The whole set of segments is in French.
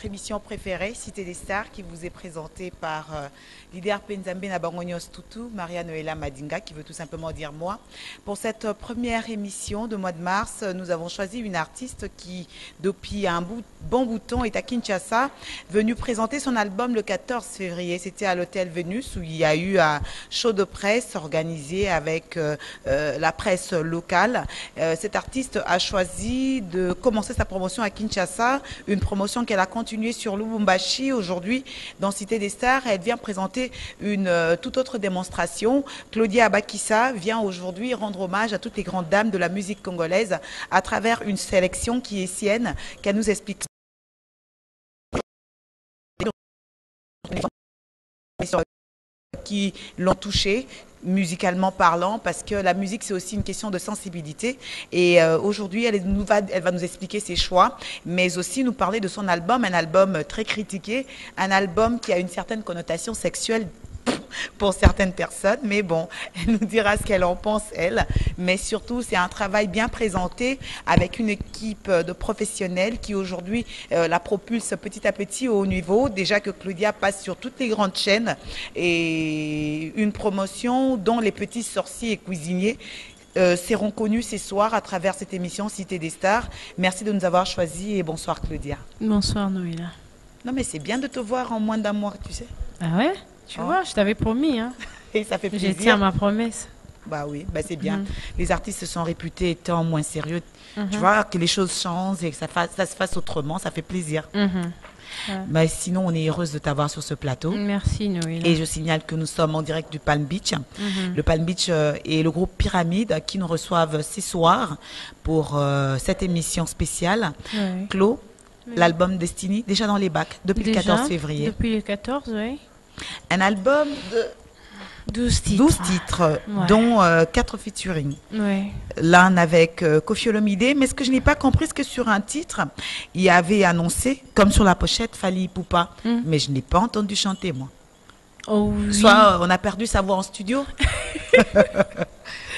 votre émission préférée, Cité des Stars, qui vous est présentée par leader Penzambe Nabangonios Tutu, Maria Noëlla Madinga, qui veut tout simplement dire moi. Pour cette première émission de mois de mars, nous avons choisi une artiste qui, depuis un bon bout de temps, est à Kinshasa, venue présenter son album le 14 février. C'était à l'hôtel Vénus, où il y a eu un show de presse organisé avec la presse locale. Cette artiste a choisi de commencer sa promotion à Kinshasa, une promotion qu'elle a continuée sur Lubumbashi. Aujourd'hui, dans Cité des Stars, elle vient présenter une toute autre démonstration. Claudia Abakissa vient aujourd'hui rendre hommage à toutes les grandes dames de la musique congolaise à travers une sélection qui est sienne, qu'elle nous explique qui l'ont touchée musicalement parlant, parce que la musique c'est aussi une question de sensibilité, et aujourd'hui elle va nous expliquer ses choix, mais aussi nous parler de son album, un album très critiqué, un album qui a une certaine connotation sexuelle pour certaines personnes, mais bon, elle nous dira ce qu'elle en pense, elle. Mais surtout, c'est un travail bien présenté avec une équipe de professionnels qui aujourd'hui la propulse petit à petit au haut niveau. Déjà que Claudia passe sur toutes les grandes chaînes, et une promotion dont les petits sorciers et cuisiniers seront connus ce soir à travers cette émission Cité des Stars. Merci de nous avoir choisis et bonsoir Claudia. Bonsoir Noëlla. Non mais c'est bien de te voir en moins d'un mois, tu sais. Ah ouais? Tu vois, je t'avais promis. Hein. Et ça fait plaisir. Je tiens ma promesse. Bah oui, bah c'est bien. Les artistes sont réputés étant moins sérieux. Tu vois, que les choses changent et que ça se fasse autrement, ça fait plaisir. Ouais. Bah, sinon, on est heureuse de t'avoir sur ce plateau. Merci Noëlla. Et je signale que nous sommes en direct du Palm Beach. Le Palm Beach et le groupe Pyramide qui nous reçoivent ce soir pour cette émission spéciale. Ouais. Clos, l'album Destiny, déjà dans les bacs, depuis le 14 février. Depuis le 14, oui. Un album de 12 titres. 12 titres, dont 4 featuring. Ouais. L'un avec Koffi Olomide, mais ce que je n'ai pas compris, c'est que sur un titre, il y avait annoncé, comme sur la pochette, Fally Ipupa, mais je n'ai pas entendu chanter, moi. Oh, oui. Soit on a perdu sa voix en studio.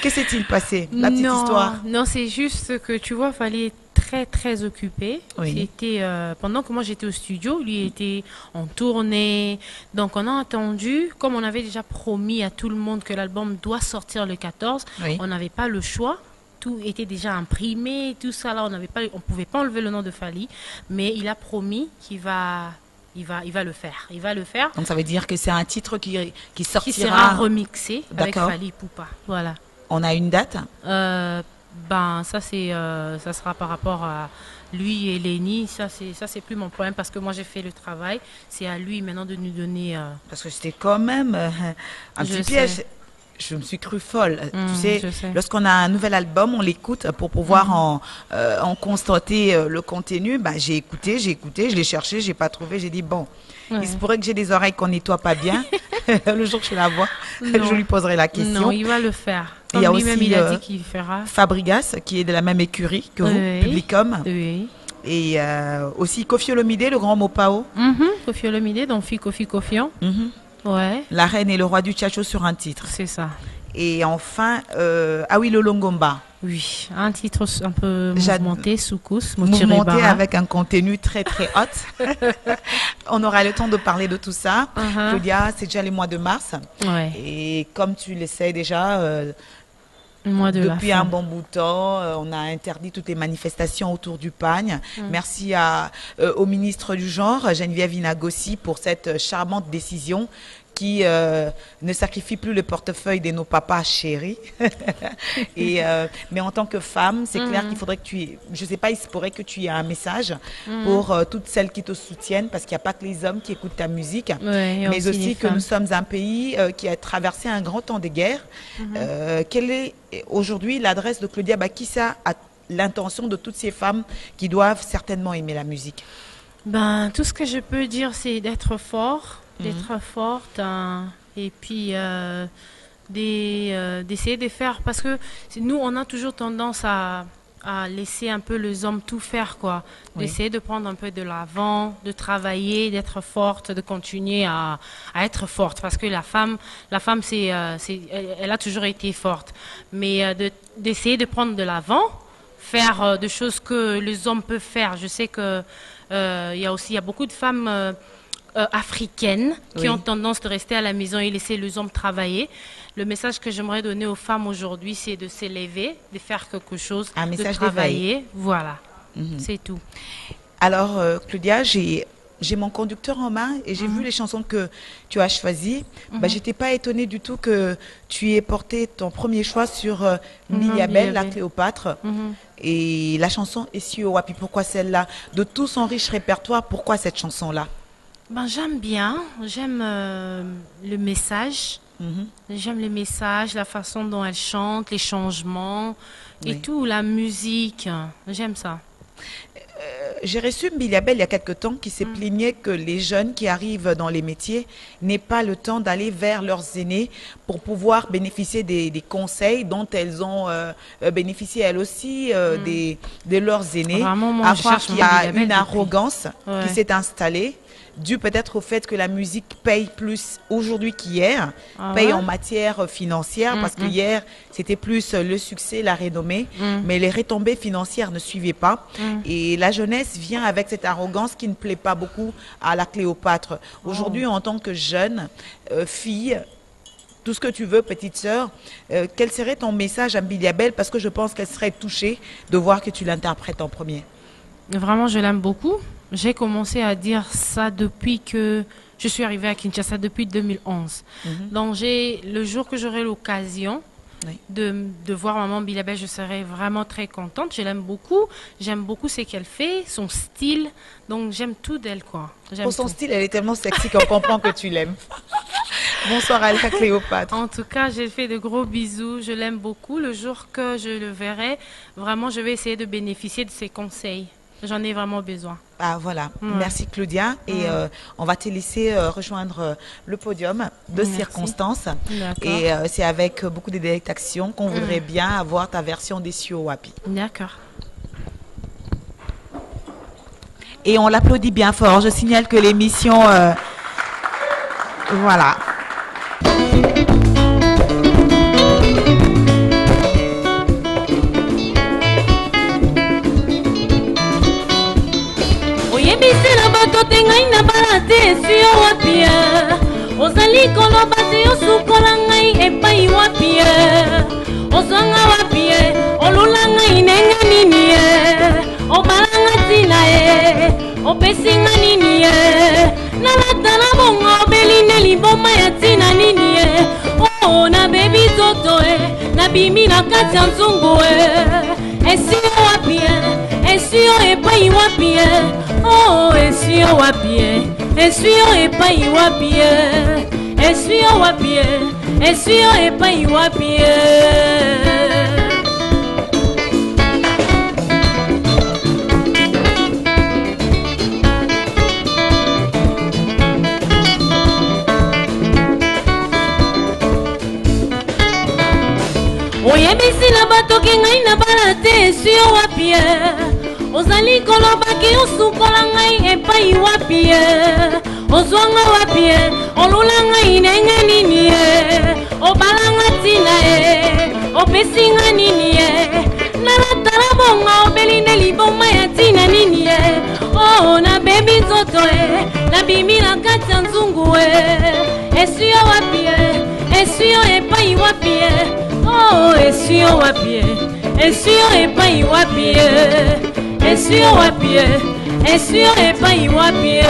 Que s'est-il passé? La petite histoire. Non, c'est juste que tu vois, fallait très occupé. Oui. C'était pendant que moi j'étais au studio, lui était en tournée. Donc on a attendu, comme on avait déjà promis à tout le monde que l'album doit sortir le 14, on n'avait pas le choix. Tout était déjà imprimé, tout ça là, on pouvait pas enlever le nom de Fally, mais il a promis qu'il va le faire. Il va le faire. Donc ça veut dire que c'est un titre qui sortira. Qui sera remixé avec D'accord. Fally Ipupa. Voilà. On a une date? Ça sera par rapport à lui et Léni. Ça c'est plus mon problème parce que moi j'ai fait le travail. C'est à lui maintenant de nous donner. Parce que c'était quand même un petit piège. Je me suis crue folle. Tu sais, lorsqu'on a un nouvel album, on l'écoute pour pouvoir en constater le contenu. Bah, j'ai écouté, je l'ai cherché, j'ai pas trouvé. J'ai dit bon, il se pourrait que j'ai des oreilles qu'on nettoie pas bien. Le jour que je la vois, je lui poserai la question. Non, il va le faire. Il y a lui-même, aussi il a dit qu'il fera. Fabrigas, qui est de la même écurie que vous, Publicum. Oui. Et aussi Koffi Olomide, le grand Mopao. Koffi Olomide, donc Koffi Koffian. Ouais. La reine et le roi du tchatcho sur un titre. C'est ça. Et enfin, le Longomba. Oui, un titre un peu mouvementé, soukous, mouvementé avec un contenu très hot. On aura le temps de parler de tout ça. Claudia, c'est déjà le mois de mars. Ouais. Et comme tu le sais déjà, depuis un bon bout de temps, on a interdit toutes les manifestations autour du pagne. Merci au ministre du Genre, Geneviève Inagossi, pour cette charmante décision qui ne sacrifie plus le portefeuille de nos papas chéris. Mais en tant que femme, c'est clair qu'il faudrait que je sais pas, il se pourrait que tu aies un message pour toutes celles qui te soutiennent, parce qu'il n'y a pas que les hommes qui écoutent ta musique, mais aussi que nous sommes un pays qui a traversé un grand temps de guerre. Quelle est aujourd'hui l'adresse de Claudia Abakissa à l'intention de toutes ces femmes qui doivent certainement aimer la musique? Ben, tout ce que je peux dire, c'est d'être fort. D'être forte et puis d'essayer de faire, parce que nous on a toujours tendance à laisser un peu les hommes tout faire, quoi. D'essayer de prendre un peu de l'avant, de travailler, d'être forte, de continuer à être forte, parce que la femme elle a toujours été forte, mais d'essayer de prendre de l'avant, faire des choses que les hommes peuvent faire. Je sais que Il y a beaucoup de femmes africaines qui ont tendance de rester à la maison et laisser les hommes travailler. Le message que j'aimerais donner aux femmes aujourd'hui, c'est de s'élever, de faire quelque chose, de travailler. Voilà, c'est tout. Alors, Claudia, j'ai mon conducteur en main et j'ai vu les chansons que tu as choisies. Je n'étais pas étonnée du tout que tu aies porté ton premier choix sur Mbiliabel, la Cléopâtre. Et la chanson Essio Wapi, pourquoi celle-là? De tout son riche répertoire, pourquoi cette chanson-là? J'aime bien, j'aime le message. J'aime les messages, la façon dont elle chante, les changements et tout, la musique. J'aime ça. J'ai reçu Mbiliabel il y a quelque temps qui s'est plaigné que les jeunes qui arrivent dans les métiers n'aient pas le temps d'aller vers leurs aînés pour pouvoir bénéficier des conseils dont elles ont bénéficié elles aussi de leurs aînés. Vraiment, à croire qu'il y a une arrogance qui s'est installée, dû peut-être au fait que la musique paye plus aujourd'hui qu'hier, paye en matière financière, parce que hier, c'était plus le succès, la renommée, mais les retombées financières ne suivaient pas. Et la jeunesse vient avec cette arrogance qui ne plaît pas beaucoup à la Cléopâtre. Aujourd'hui, en tant que jeune fille, tout ce que tu veux, petite sœur, quel serait ton message à Mbiliabel? Parce que je pense qu'elle serait touchée de voir que tu l'interprètes en premier. Vraiment, je l'aime beaucoup. J'ai commencé à dire ça depuis que je suis arrivée à Kinshasa, depuis 2011. Donc, le jour que j'aurai l'occasion de voir maman Mbiliabel, je serai vraiment très contente. Je l'aime beaucoup. J'aime beaucoup ce qu'elle fait, son style. Donc, j'aime tout d'elle, quoi. Pour son style, elle est tellement sexy qu'on comprend que tu l'aimes. Bonsoir à la Cléopâtre. En tout cas, j'ai fait de gros bisous. Je l'aime beaucoup. Le jour que je le verrai, vraiment, je vais essayer de bénéficier de ses conseils. J'en ai vraiment besoin. Ah voilà, merci Claudia. Et on va te laisser rejoindre le podium de circonstances. Et c'est avec beaucoup de délectation qu'on voudrait bien avoir ta version d'Essio Wapi. D'accord. Et on l'applaudit bien fort. Je signale que l'émission... voilà. Bisela bato tengai na balate Essio Wapi ozali koloba te osukola ngai epai wapi ozwanga wapi olula ngai nenga nini obalanga ntina opesi nga nini nalata na bongo obeline liboma ya ntina nini nabebi toto nabimi na kati ya nzungu Essio Wapi Essio epai wapi oh Essio Wapi Essio epai wapi Essio Wapi Essio epai wapi oyebisi na bato ke ngai na bala te Essio Wapi ozali kolobaki osukola ngai epai wapi ozwanga wapi olula ngai ndenge nini obalanga ntina opesi nga nini nalatala bongo obeli nde liboma ya ntina nini nabebi nzoto nabimi na kati ya nzungu Essio Wapi Essio epai wapi oh Essio Wapi Essio epai wapi Essio Wapi Essio epai wapi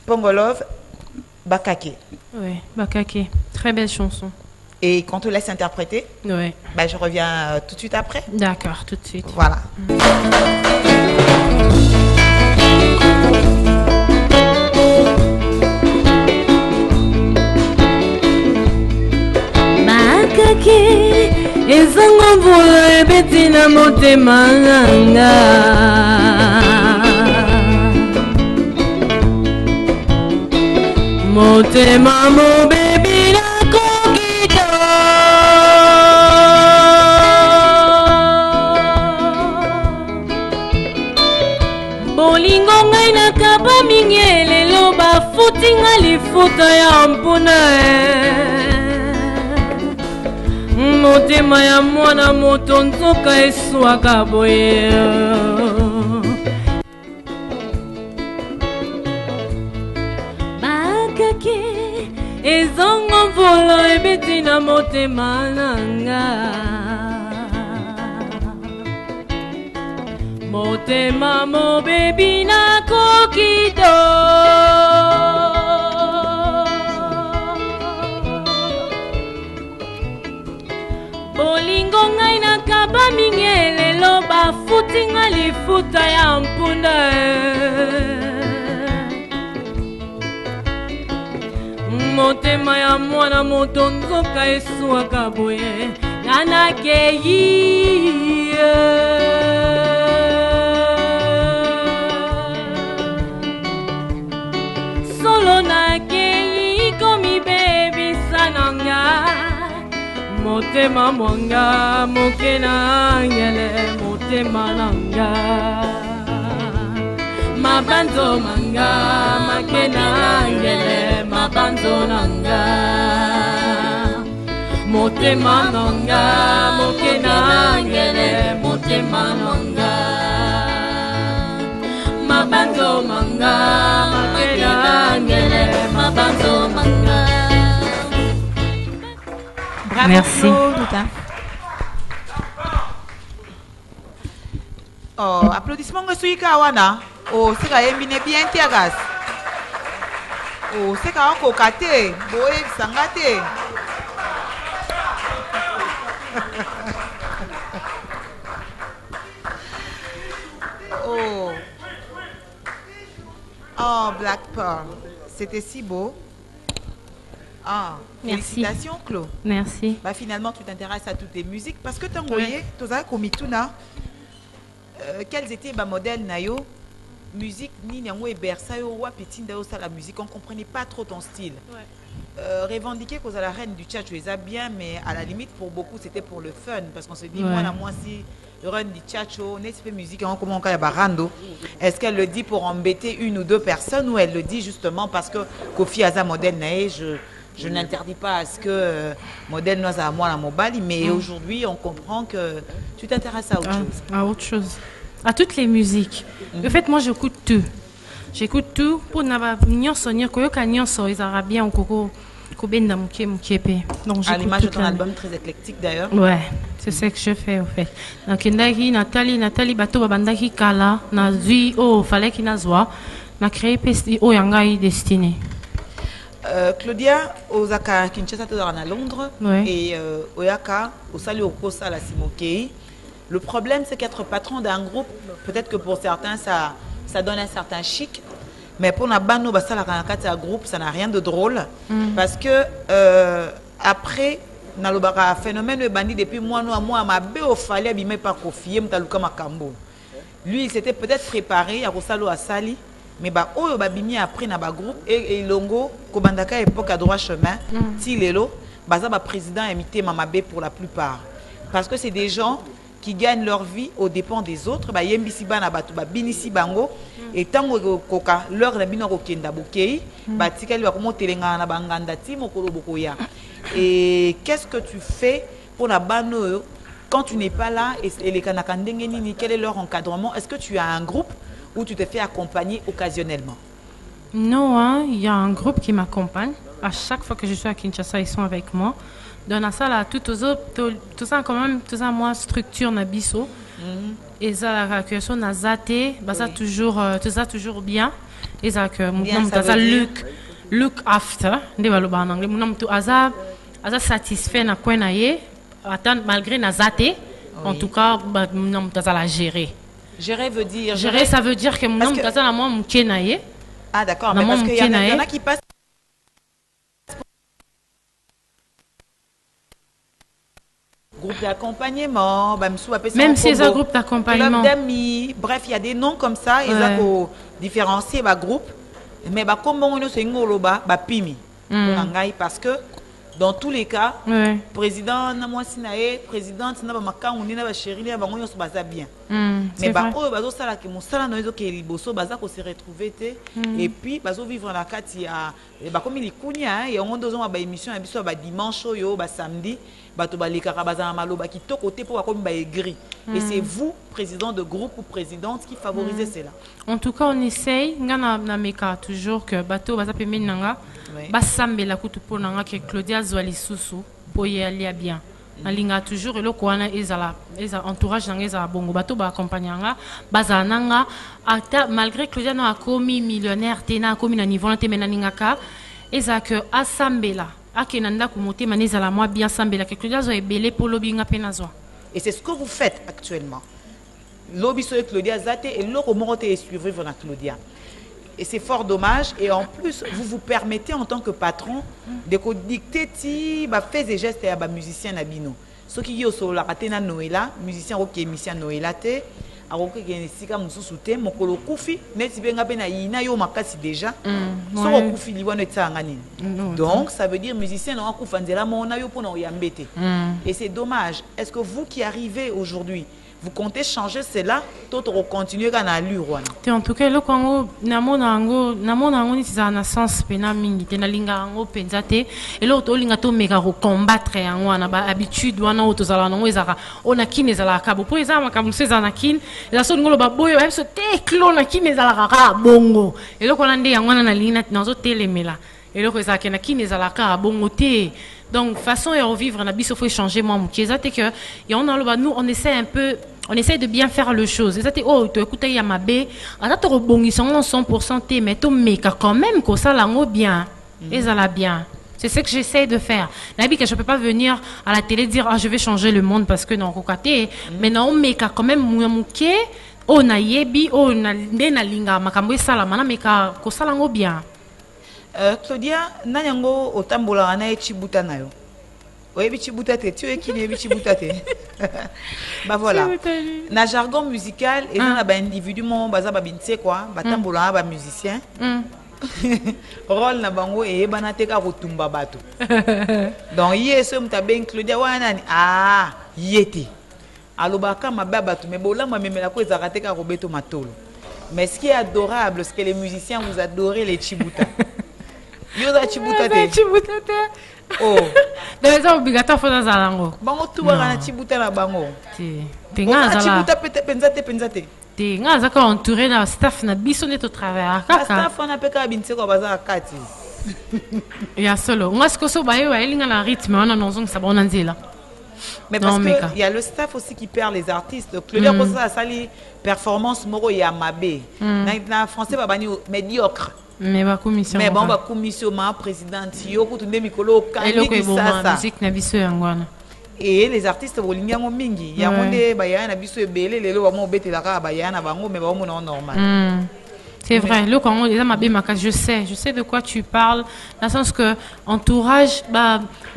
Pongolov, Bakake. Oui, Bakake. Très belle chanson. Et qu'on te laisse interpréter, oui. Je reviens tout de suite après. D'accord, tout de suite. Voilà. bakaki ezango mvula ebeti na motema nanga motema mobebi nakokita bolingo ngai nakaba mingi lelo bafuti nga lifuta ya mpuna motema ya mwana moto nzoka eswaka boye bakaki ezongo mvula ebeti na motema nanga motema mobebi nakokito bolingo ngai nakaba mingi lelo bafuti nga lifuta ya mpunda motema ya mwana moto nzoka eswaka boye nanakei solo nakei komibebisa nanga motema mwanga moke nangele motema nanga mabanzo manga make nangele mabanzo nanga motema nanga moke nangele motema nanga mabanzo manga make nangele mabanzo manga. Bravo. Merci. Oh, applaudissements ngesuika wana. Oh, c'est quand même bien tiagas. Oh, c'est quand même kokate, boye sangate. Oh. Oh, Black Pearl. C'était si beau. Ah, Merci. félicitations, Claude. Merci. Bah, finalement, tu t'intéresses à toutes les musiques parce que tu as envoyé, tu as commis tout là. Quels étaient les modèles Nayo? Musique, ni Nyango et Bersayo, ou Pétinda, ça la musique, on ne comprenait pas trop ton style. Revendiquer qu'aux à la reine du tchatch, tu les as bien, mais à la limite, pour beaucoup, c'était pour le fun. Parce qu'on se dit, moi, si le reine du tchatch, on est fait musique, on comment on barando. Est-ce qu'elle le dit pour embêter une ou deux personnes ou elle le dit justement parce que Kofi Aza modèle Naé, je n'interdis pas à ce que modèle nous à moi la mobile, mais aujourd'hui, on comprend que tu t'intéresses à autre chose. À autre chose. À toutes les musiques. En fait, moi, j'écoute tout. J'écoute tout pour n'avoir sonner que nyonso ils aura bien au coco kobenda mukiepe. Donc à l'image de ton album très éclectique d'ailleurs. Ouais, c'est ce que je fais au fait. Donc Nathalie bato babandaki kala na zui oh fallait qu'il nazwa na créé pesti oh yangai destiné. Claudia Osaka Kinshasa tu à Londres et Oyaka au Sali Okosa la Simokei. Le problème c'est qu'être patron d'un groupe, peut-être que pour certains ça donne un certain chic, mais pour Nabano Basala Kanakata groupe, ça n'a rien de drôle parce que après Nalobara phénomène le bandit depuis moi ma béo fallait abîmer par Kofi Mtaluka Makambo. Lui il s'était peut-être préparé à Rosalo à Sali. Mais bah oyo babimi après na ba groupe et longo kobandaka époque à droit chemin ti lelo baza ba président imité Mamabé pour la plupart parce que c'est des gens qui gagnent leur vie aux dépens des autres ba yembisi bana batu ba binisi bango et tango koka leur na bino kokenda bokei ba tikali ba komo telenga na banganda ti mokolo bokoya. Et qu'est-ce que tu fais pour na bano quand tu n'es pas là et les kanaka ndenge nini, quel est leur encadrement? Est-ce que tu as un groupe ou tu te fais accompagner occasionnellement? Non, hein, il y a un groupe qui m'accompagne. À chaque fois que je suis à Kinshasa, ils sont avec moi. Dans la salle, tout ça quand même, tout ça moi structure na biso. Et ça la création na zate, bah ça toujours, tout ça toujours bien. Et ça que mon nom ça look after, ne va le en anglais. Mon nom tout asa satisfait na quoi na ye, attendre malgré na zate. En tout cas, bah mon nom ça la gérer. Gérer veut dire... Gérer, ça veut dire que mon nom, c'est la moi, mon kenaye. Ah d'accord, mais parce qu'il y en a qui passent... groupe d'accompagnement, même si c'est un groupe d'accompagnement, bref, il y a des noms comme ça, ils ont différencié les groupes, mais comme on est pimi, parce que dans tous les cas, président Namouasinae, présidente Nabamaka, on est chérie, on se bien. Mais bazo sala que mon sala no ezoke liboso baza ko se retrouver et puis bazo vivre na kati ya comme il kunya et on dozo ba émission ya biso ba dimanche yo ba samedi bato ba lekaka baza maloba ki to côté pour comme ba aigri et c'est vous président de groupe ou présidente qui favorisez cela. En tout cas on essaye ngana na meka toujours que bato baza pembeni nanga ba sambela kutu po nanga que Claudia Zwali Susu po y aller bien. Nalinga toujours le kwana ezala entourage nanga ezala bongo bato ba accompagnanga bazananga ata malgré Claudia no akomi millionnaire tena akomi na niveau na te menaningaka eza que asambela akenanda ku motema nezala moi bien sambela que Claudia zo ebele po lobinga penazwa. Et c'est ce que vous faites actuellement. Lobi so Claudia zate et loko morote et suivre na Claudia. Et c'est fort dommage. Et en plus, vous vous permettez en tant que patron de dicter si fait des gestes à musicien Nabino. Ce qui est au la na Noëlla, musicien qui est musicien Noëlla te, a qui est sika mususu te, mokolo kufi, net si benga pena ina yo makasi déjà. So kufi liwa no tsangani. Donc ça veut dire musicien no kufandela mona yo pona oyambete. Et c'est dommage. Est-ce que vous qui arrivez aujourd'hui, vous comptez changer cela, tout continuer à allure. En tout cas, le Congo, namona ni ça na sens pena mingi te na linga ngo penzate et l'autre linga to mega combattre yango na ba habitude wana otozala nango ezaka ona kine ezala ka bo po ezama ka museza na kine la so ngolo ba boyo ba so te klo na kine ezala ka bongo et le kolande yango na linga na zo telemela et le ko ezaka na kine ezala ka bongo te. Donc façon de revivre na biso faut changer moi mkieza te que et on a nous on essaie un peu on essaie de bien faire les choses. C'était oh tu écoutes ya mabe ata to rebongisa 100% te mais to meka quand même que ça lango bien et ça la bien. C'est ce que j'essaie de faire. Nabi que je peux pas venir à la télé dire ah je vais changer le monde parce que non kokate mais non meka quand même muke oh na yebi oh na ndena linga makambo sala mana meka ko sala ngo bien. Claudia, nanyango otambola na echibuta nayo. Oyebi chibuta te, tu ekini ebi chibuta te. Bah voilà. Na jargon musical et na ba individu mo baza ba bintse quoi, batambola ba musicien. Rôle na bango e bana te ka kotumba bato. Donc yeso mta ben Claudia wana ni ah, yeti. Alobaka mababa bato me bola ma memela ko ezaka te ka robeto matolo. Mais ce qui est adorable, c'est que les musiciens vous adorez les chibuta. Yoda chibuta te. Oh. Dans les obligatoire faut dans alango. Bango tu wana chibuta na bango. Tinga zala. Chibuta penzate. Tinga zaka entouré na staff na biso neto travers kaka. Staff na peka bintse ko baza kati. Ya solo. Ngasko so bayo elinga na rythme wana nonzong sabona nzela. Mais parce qu'il y a le staff aussi qui perd les artistes. Claudia Kosa a sali performance moro ya mabe. Na français babani médiocre. Mais ba commission. Mais bon ba commission ma présidente yo ko tunde mikolo kandi ki sasa. Musique na biso yangwana. Et les artistes bolinga ngo mingi. Ya monde ba ya na biso ebele lelo ba mo betela ka ba ya na bango mais ba mo normal. C'est vrai, le Congo, je sais de quoi tu parles, dans le sens que entourage,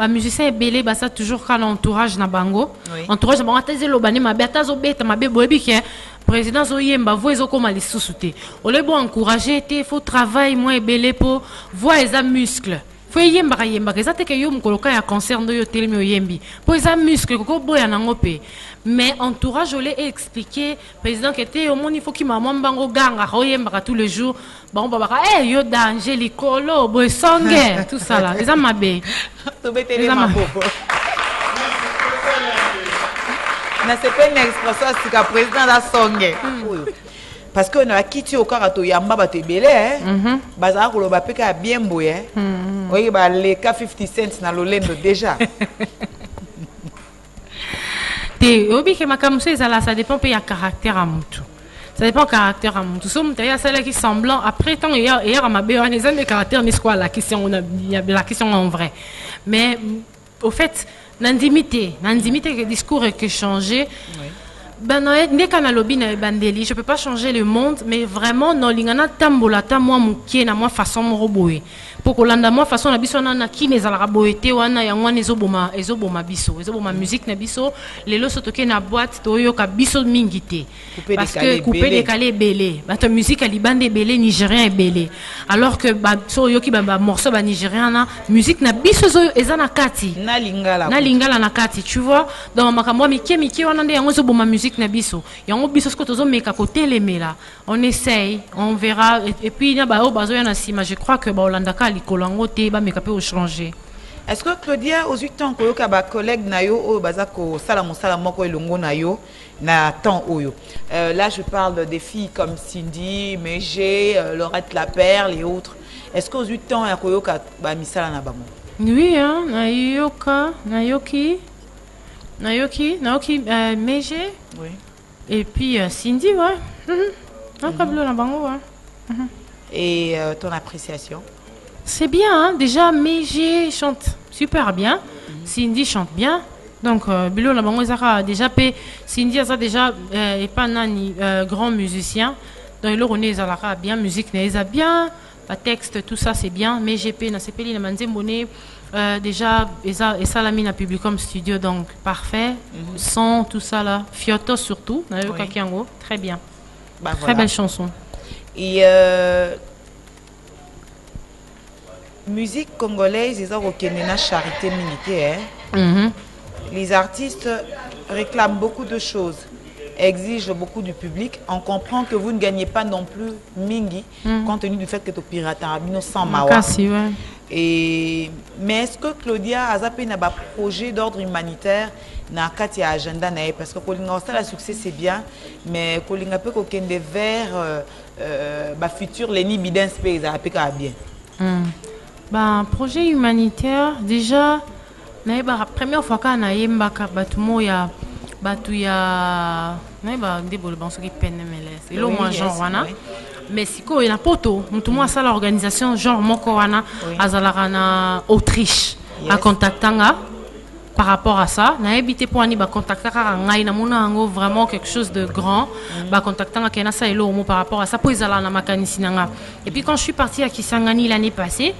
musicien est belé, ça toujours quand l'entourage na bango, entourage, bon, attends, le bani, ma bête, ma bête, boebi, qui est président Zoyemba, vous êtes comme les sous-soutés. On les bon encourager, il faut travailler, moi, belé pour voir les muscles. Faut yemba yemba, que ça te que yo mukoloka ya concert ndo yo telemi yo yembi. Pour les muscles, ko boya na ngope. Mais entourage, je l'ai expliqué, président qui était au monde, il faut qu'il m'a bango ganga, royemba tous les jours. Bon, bah, hey, yo danger, licolo, boy songe, tout ça là. Les amabé. Les amabé. Na c'est pas une expression, c'est que président la songe. Parce que na kiti au karato yamba bate belé hein bazara ko loba peka bien boye oui ba les ka 50 cents na lolendo déjà te obi ke makamuse ezala ça dépend pe ya caractère à mutu ça dépend caractère à mutu so mutu ya celle qui semblant après tant hier ma bé on les caractère mais quoi la question on a la question en vrai mais au fait n'indimité que discours est que changé Ben je peux pas changer le monde, mais vraiment non lingana tambola ta moi mukie na moi façon mo roboé. Pour que landa moi façon na biso na ki ne zala boete wana ya ngwana ezoboma biso, ezoboma musique na biso, lelo sotoke na boîte to yo ka biso mingité. Parce que couper décalé belé. Ba ta musique ali bande belé nigérien et belé. Alors que ba so yo ki ba morceau ba nigérien na musique na biso zo ezana kati. Na lingala na kati, tu vois. Donc makamwa mikie wana nde yango ezoboma musique na biso yango biso sko tozo meka côté les mela on essaye on verra et puis na ba o bazo ya na sima je crois que ba olandaka likolango te ba meka pe au changer. Est-ce que Claudia aux 8 ans koyoka ba collègue na yo o bazako sala mosala moko elongo na yo na temps oyo là je parle des filles comme Cindy, Mégé, Laurette Laperle et autres. Est-ce qu'aux 8 ans ya koyoka ba misala na bango? Oui hein, Nayoki, Mégé. Oui. Et puis Cindy, ouais. Et ton appréciation? C'est bien, hein? Déjà Mégé chante super bien. Cindy chante bien. Donc, Bilo Labango déjà Cindy a déjà et pas nani grand musicien. Donc, il a bien musique, il a bien. La texte, tout ça c'est bien. Mais GP, na CPL, na manze monnaie. Déjà, et ça la mine à Publicum Studio, donc parfait. Son, tout ça là. Fioto surtout. Oui. Très bien. Bah, très belle chanson. Et musique congolaise, ils ont reconnu la charité militaire. Les artistes réclament beaucoup de choses, exigent beaucoup du public. On comprend que vous ne gagnez pas non plus mingi, compte tenu du fait que tu pirates sans mawa. Mais est-ce que Claudia a un projet d'ordre humanitaire na kati ya agenda nae parce que kolinga le succès c'est bien mais kolinga peut qu'aucun des vers futur les ni bidens pays a bien. Projet humanitaire déjà nae première fois qu'on a yembaka batumo ya batu ya nae ndebolo banso ki peine meles et le moins genre wana. Mais si il y a poto, nous ça l'organisation genre moko wana azalaka na Autriche à contactanga par rapport à ça. Na habité pour ani ba contactaka ngai na mona ngo vraiment quelque chose de grand. Ba contactanga kena ça elo mo par rapport à ça pour izala na makanisi nanga. Et puis quand je suis partie à Kisangani l'année passée,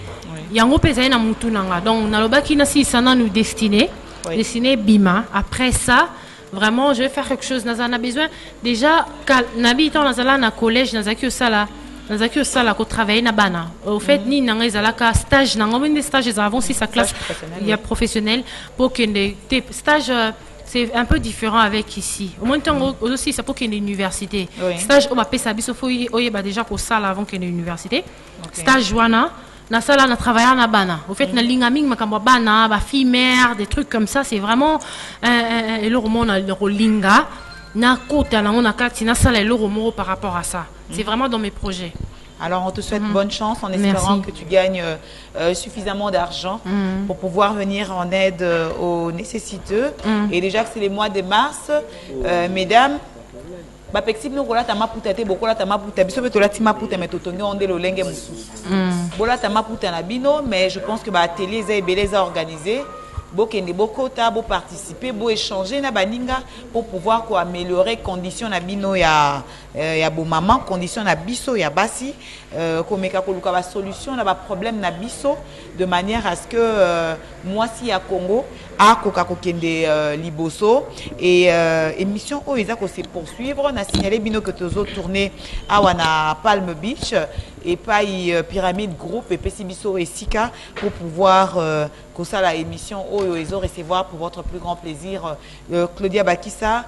yango pesa na mutu nanga. Donc na lobaki na si sana nous destiné Bima. Après ça vraiment, je vais faire quelque chose. Nous avons besoin déjà, Nabi dans la collège, nous avons sala ko travailler na bana. Au fait, ni nanga izalaka stage, nanga des stages avant si sa classe il y a professionnel pour que des stages c'est un peu différent avec ici. Au moins temps aussi ça pour qu'il y ait une université. Stage on va payer ça biso faut déjà pour ça avant qu'il y ait une université. Stage wana na sala na travailler na bana. Au fait na lingaming makambo bana, ba fille mère, des trucs comme ça, c'est vraiment le roman le rolinga na kota na on a kati na sala le roman par rapport à ça. C'est vraiment dans mes projets. Alors on te souhaite bonne chance en espérant que tu gagnes suffisamment d'argent pour pouvoir venir en aide aux nécessiteux. Et déjà que c'est les mois de mars, mesdames, ba pexib no kola tama puta te bokola tama puta biso be tola tima puta mais totongi onde lo lenge mususu bola tama puta na bino mais je pense que ba atelier za ebeleza organisé bokende bokota bo participer bo échanger na baninga pour pouvoir ko améliorer conditions na bino ya bo maman conditions na biso ya basi ko meka ko luka ba solution na ba problème na biso de manière à ce que moi si à Congo a koka kokende liboso et émission o eza ko se poursuivre na signaler bino que tozo tourner à wana Palm Beach et pas Pyramide Group et Pessibiso et Sika pour pouvoir que ça la émission o ils ont recevoir pour votre plus grand plaisir Claudia Bakissa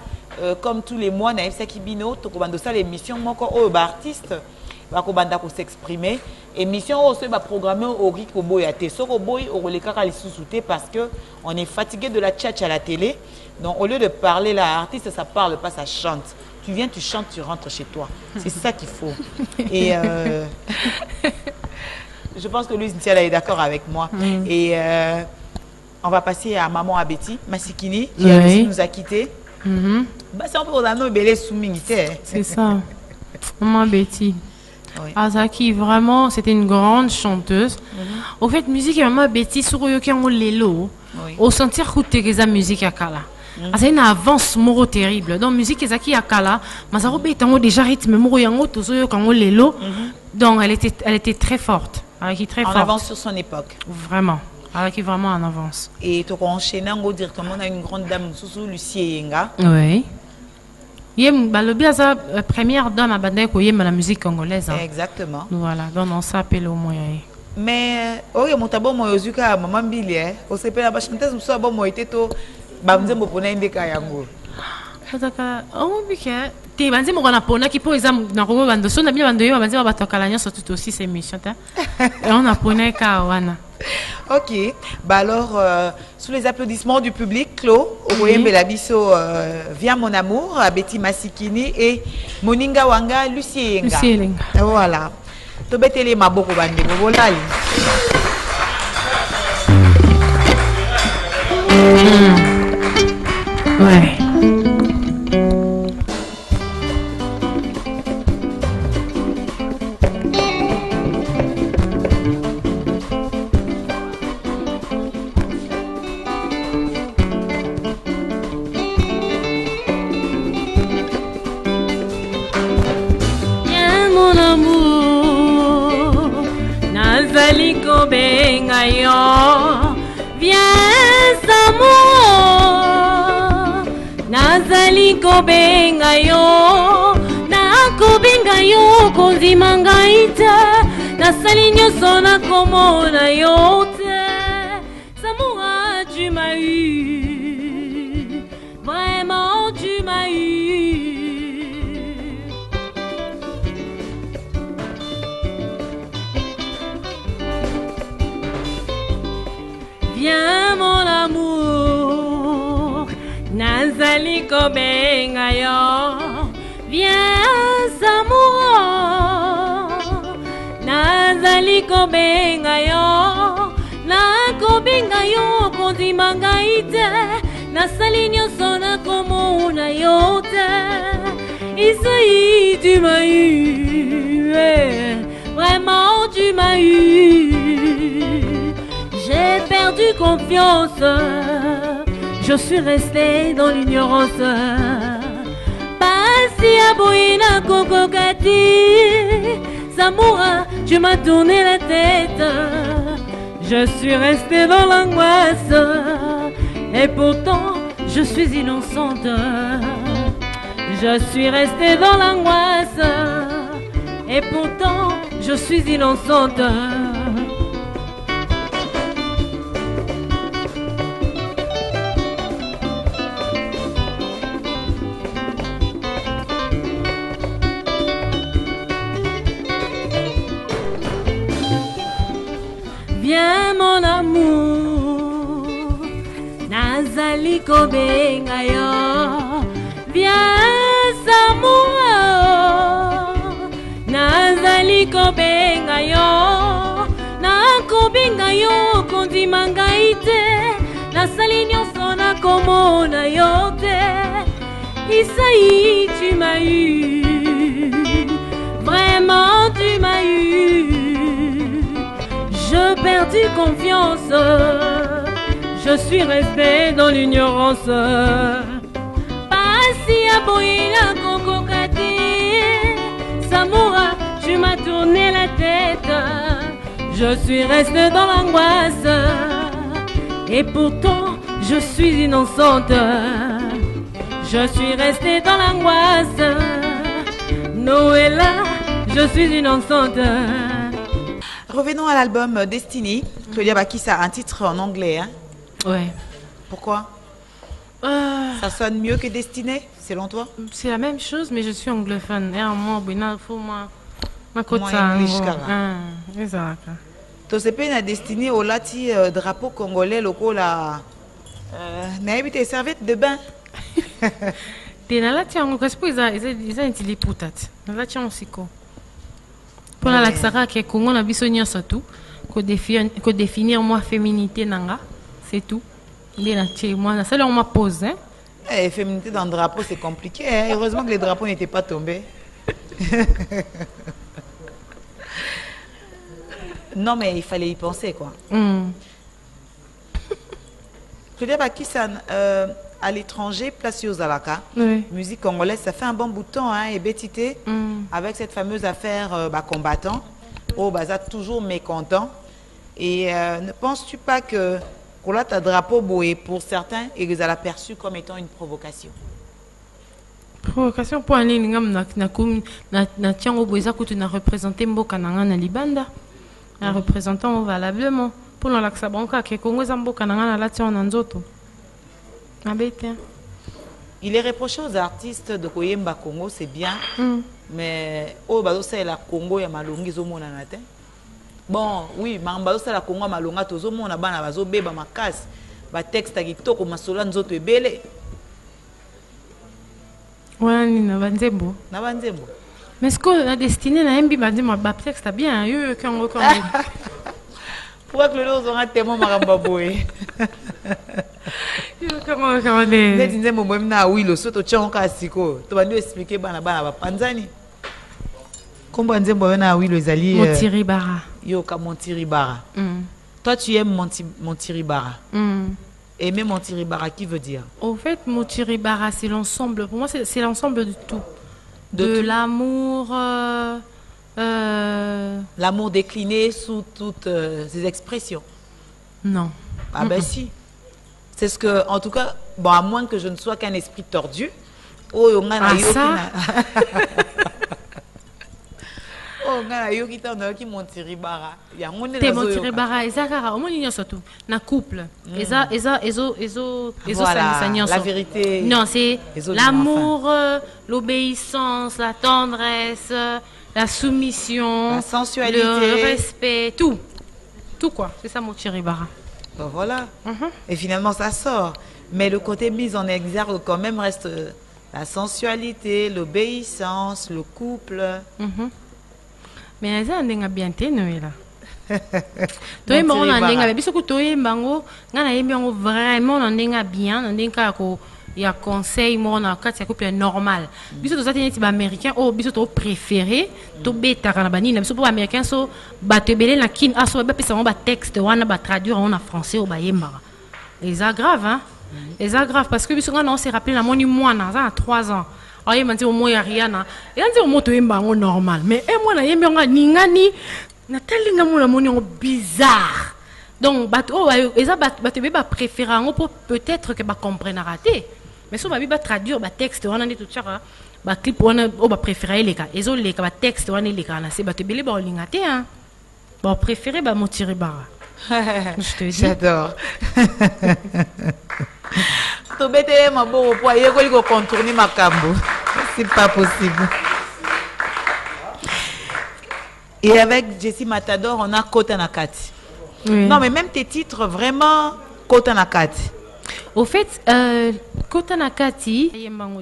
comme tous les mois na Efsaki Bino to kobando ça l'émission moko o ba artiste ba kobanda ko s'exprimer émission o se ba programmer au Rico Boya te soko boy o relekaka les sous-soutés parce que on est fatigué de la tchatch à la télé donc au lieu de parler là artiste ça parle pas ça chante. Tu viens, tu chantes, tu rentres chez toi. C'est ça qu'il faut. Et je pense que Louise Ntiala est d'accord avec moi. Et on va passer à Maman Abeti, Masikini, qui nous a quittés. C'est un peu aux anneaux belé souminité. C'est ça. Maman Abeti. Azaki, vraiment, c'était une grande chanteuse. Au fait, musique, Maman Abeti, sur Yoki Lelo, au sentir que tu as musique à Kala. C'est une avance moro terrible. Donc musique ezaki akala, mazaro betango déjà rythme moro yango tozo kango lelo. Donc elle était très forte. Très en forte. avance sur son époque. Vraiment. Elle est vraiment en avance. Et tu as enchaîné directement on a une grande dame Sousou Lucie Yenga. Oui. Le bien sa première dame à Bandai la musique congolaise. Exactement. Voilà, donc on s'appelle au moins. Mais oyo motabo moyozuka maman Billy o sepela ba chanteuse muso abo moite to ba nzembo pona indeka yango. Ataka o bike te banze mo kana pona ki po exam na ko bando so na bien bando yo banze ba tokala nya surtout aussi ces missions ta. Et on a pona ka wana. OK. Bah alors sous les applaudissements du public, Claude Oboyembe Labiso vient mon amour à Betty Masikini et Moninga Wanga Lucie Yenga. Lucie Yenga. Voilà. Tobetele maboko bande bolali. Ouais. Benga yo, viens amour. Nazali ko benga yo, na ko benga yo kozi mangaita, na sali nyoso na komona yo te. Samoura tu m'as eu, vraiment tu m'as eu. Viens mon amour, nazali ko benga yo. Viens amour, nazali ko benga yo. Na ko benga yo kondi mangaite, na sali nyoso na komona yo te. Ici tu m'as eu, vraiment tu m'as eu. J'ai perdu confiance, je suis restée dans l'ignorance. Passi à Boina Kokokati, Samoura, tu m'as tourné la tête. Je suis restée dans l'angoisse, et pourtant je suis innocente. Je suis restée dans l'angoisse, et pourtant je suis innocente. Viens mon amour, nazali ko benga yo. Viens amour, nazali ko benga yo. Na ko benga yo kondi mangaite, na sali nyonso na komona yo te. Isaïe tu m'as eu, vraiment tu m'as eu. Je perdu confiance, je suis restée dans l'ignorance. Passi à Boina Kokokati, Samoura, tu m'as tourné la tête. Je suis restée dans l'angoisse, et pourtant je suis innocente. Je suis restée dans l'angoisse, Noëlla, je suis innocente. Revenons à l'album Destiny. Claudia Bakissa, un titre en anglais. Hein? Ouais. Pourquoi ça sonne mieux que Destiné, selon toi? C'est la même chose, mais je suis anglophone. Et moi, il faut moi. Ma côte exact. Tu sais pas, Destiné au lati drapeau congolais local là. N'avez pas serviette de bain. T'es là, tu as un peu ils ont utilisé poutat. Là, tu as un siko. Pour la laxara qui est Congo, on a besoin de ça tout. Que définir moi féminité nanga, c'est tout. Moi, ça là on m'a posé. Féminité dans le drapeau, c'est compliqué. Hein? Heureusement que les drapeaux n'étaient pas tombés. Non, mais il fallait y penser, quoi. Claudia Bakissan, à l'étranger, placé aux Alaka, musique congolaise, ça fait un bon bout de temps, hein, et Bétité, avec cette fameuse affaire combattant, Baza toujours mécontent. Et ne penses-tu pas que Kola ta drapeau boé pour certains et que ça l'a perçu comme étant une provocation? Provocation pour aller na tiango boeza kutu na représenter mboka nanga na libanda na représentant valablement pour la banka ke Congo za mboka nanga na lati na nzoto na bete. Il est reproché aux artistes de koyemba Congo, c'est bien, mais oh bazo c'est la Congo ya malongi zo mona na te. Bon, oui, mamba c'est la Congo malonga to zo mona bana bazo beba makasi ba texte kitoko masola nzoto ebele. Ouais, na banzembo. Na banzembo. Mais ce que la destinée na mbi banzembo ba texte bien, yo quand pourquoi que le lot aura tellement maramba boé? Yo comment les. Ne disais mo même na oui le soto tchonka siko. To bandu expliquer bana ba panzani. Comment banzembo na oui le zali Montiribara. Yo ka Montiribara. Toi tu aimes Montiribara. Aimer Montiribara, qui veut dire? Au fait, Montiribara, c'est l'ensemble. Pour moi, c'est l'ensemble de tout. De l'amour. L'amour décliné sous toutes ses expressions. Non. Ah ben si. C'est ce que, en tout cas, bon, à moins que je ne sois qu'un esprit tordu. Oh, on a ça. Oh, ngana yo kitanda ki Montiribara. Ya ngone na Montiribara ezakara omoni nyoso tout na couple. Ezo voilà, la vérité. Non, c'est l'amour, l'obéissance, la tendresse, la soumission, la sensualité, le respect, tout. Tout quoi, c'est ça Montiribara. Ben voilà. Et finalement ça sort, mais le côté mis en exergue quand même reste la sensualité, l'obéissance, le couple. Mais ça n'est bien ténu là. Toi bon on a biso ko toi bango ngana yembi ngo vraiment on ndenga bien on ndenga ko ya conseil mo na kati ya couple normal. Biso to zatini ti ba américain o biso to préféré to beta kana bani na biso po américain so ba te belé na kin aso ba pesa mo ba texte wana ba traduire en français o ba yemba. Et ça grave hein. Et ça grave parce que biso ngana on s'est rappelé na moni mwana ça a 3 ans. Aye manti au moya Rihanna et anti au moto yemba ngo normal mais et moi na yembi nga ningani na telinga mo la moni bizarre donc bato eza bato be ba préférer ngo pour peut-être que ba comprendre raté mais so ba bi ba traduire ba texte wana ndi tout chaka ba clip wana o ba préférer leka ezo leka ba texte wana leka na se bato belé ba lingate hein ba préférer ba Montiribara. Je te dis j'adore. Contourner ma cambo. C'est pas possible. Et avec Jessie Matador, on a Kota Nakati. Oui. Non, mais même tes titres, vraiment, Kota Nakati. Au fait, Kota Nakati,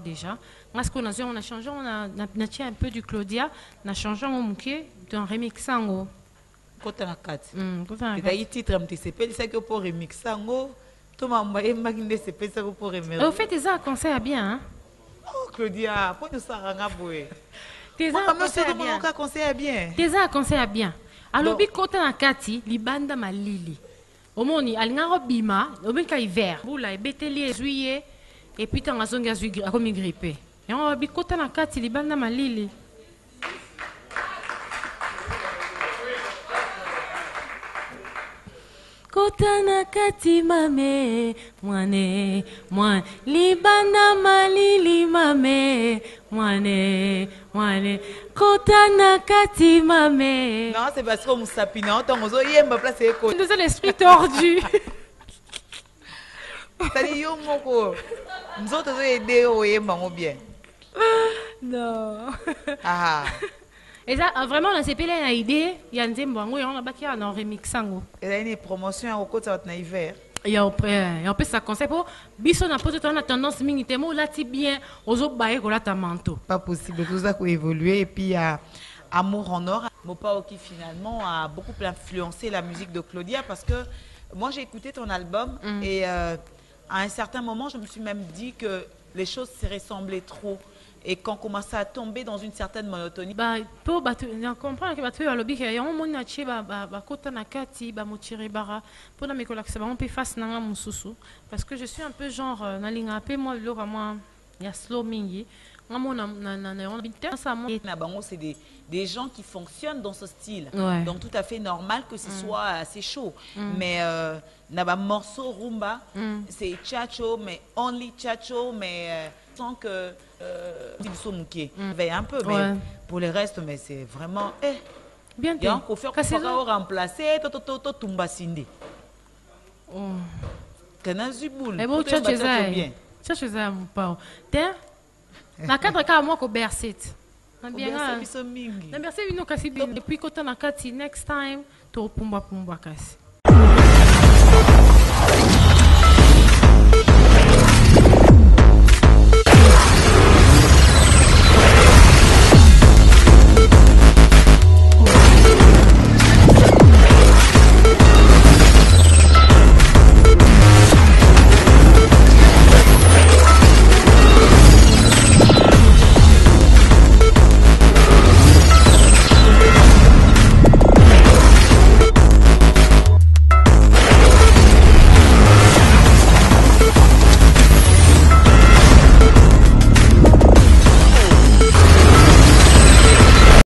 déjà, parce qu'on a changé, on a tiré un peu du Claudia, on a changé un remix. Kota Nakati. C'est un titre, c'est que pour remixer. Au fait, tes a conseil à bien. Hein? Oh, Claudia, pour nous ça rangaboué. Tes a conseil à bien. Tes a conseil à bien. Alors, bi Kota Nakati, libanda malili. Omoni, alingaro bima, obika hiver. Boula, beteli juillet, et puis t'en as zonga juillet, a comme grippé. Et on bi Kota Nakati, libanda malili. Kota Nakati mame, mwane, libanda malili mame, mwane, Kota Nakati mame. Non, c'est parce que mon sapina, on a yemba place éco. Nous avons l'esprit tordu. Ça dit yo moko. Nous autres aider au yemba bien. Non. Ah. Et ça, vraiment, on a cette idée, il y a un tempo, on a bâti un remix. Il y a une promotion au côté de l'hiver. Il y a un peu ça concept. Biso n'a pas tendance minimum là ti bien aux autres bails que là ta manteau. Pas possible, tout ça qui évoluer et puis il y a Amour en or, Mopao qui finalement a beaucoup influencé la musique de Claudia parce que moi j'ai écouté ton album et à un certain moment je me suis même dit que les choses se ressemblaient trop. et qu'on commence à tomber dans une certaine monotonie. Pour comprendre que tu as lobby que y a un monde nachi kota nakati motirer bara pour na mekola que ça on peut face nanga mususu parce que je suis un peu genre nalinga un peu moi le vraiment il y a slow mingi c'est des gens qui fonctionnent dans ce style. Ouais. Donc tout à fait normal que ce soit assez chaud. Mais naba morceau rumba, c'est chacho, mais only chacho, mais sans que ils sont mouqués. Veille un peu, mais pour les restes, mais c'est vraiment bien. Il y a un coiffeur qui va remplacer toto tumba sindi. Kanazuboul. Et bon, bien. Chacho ça mon pas. Na cadre ka moi ko berset. Na bien na berset bino kasi depuis kota na kati next time to pumba kasi.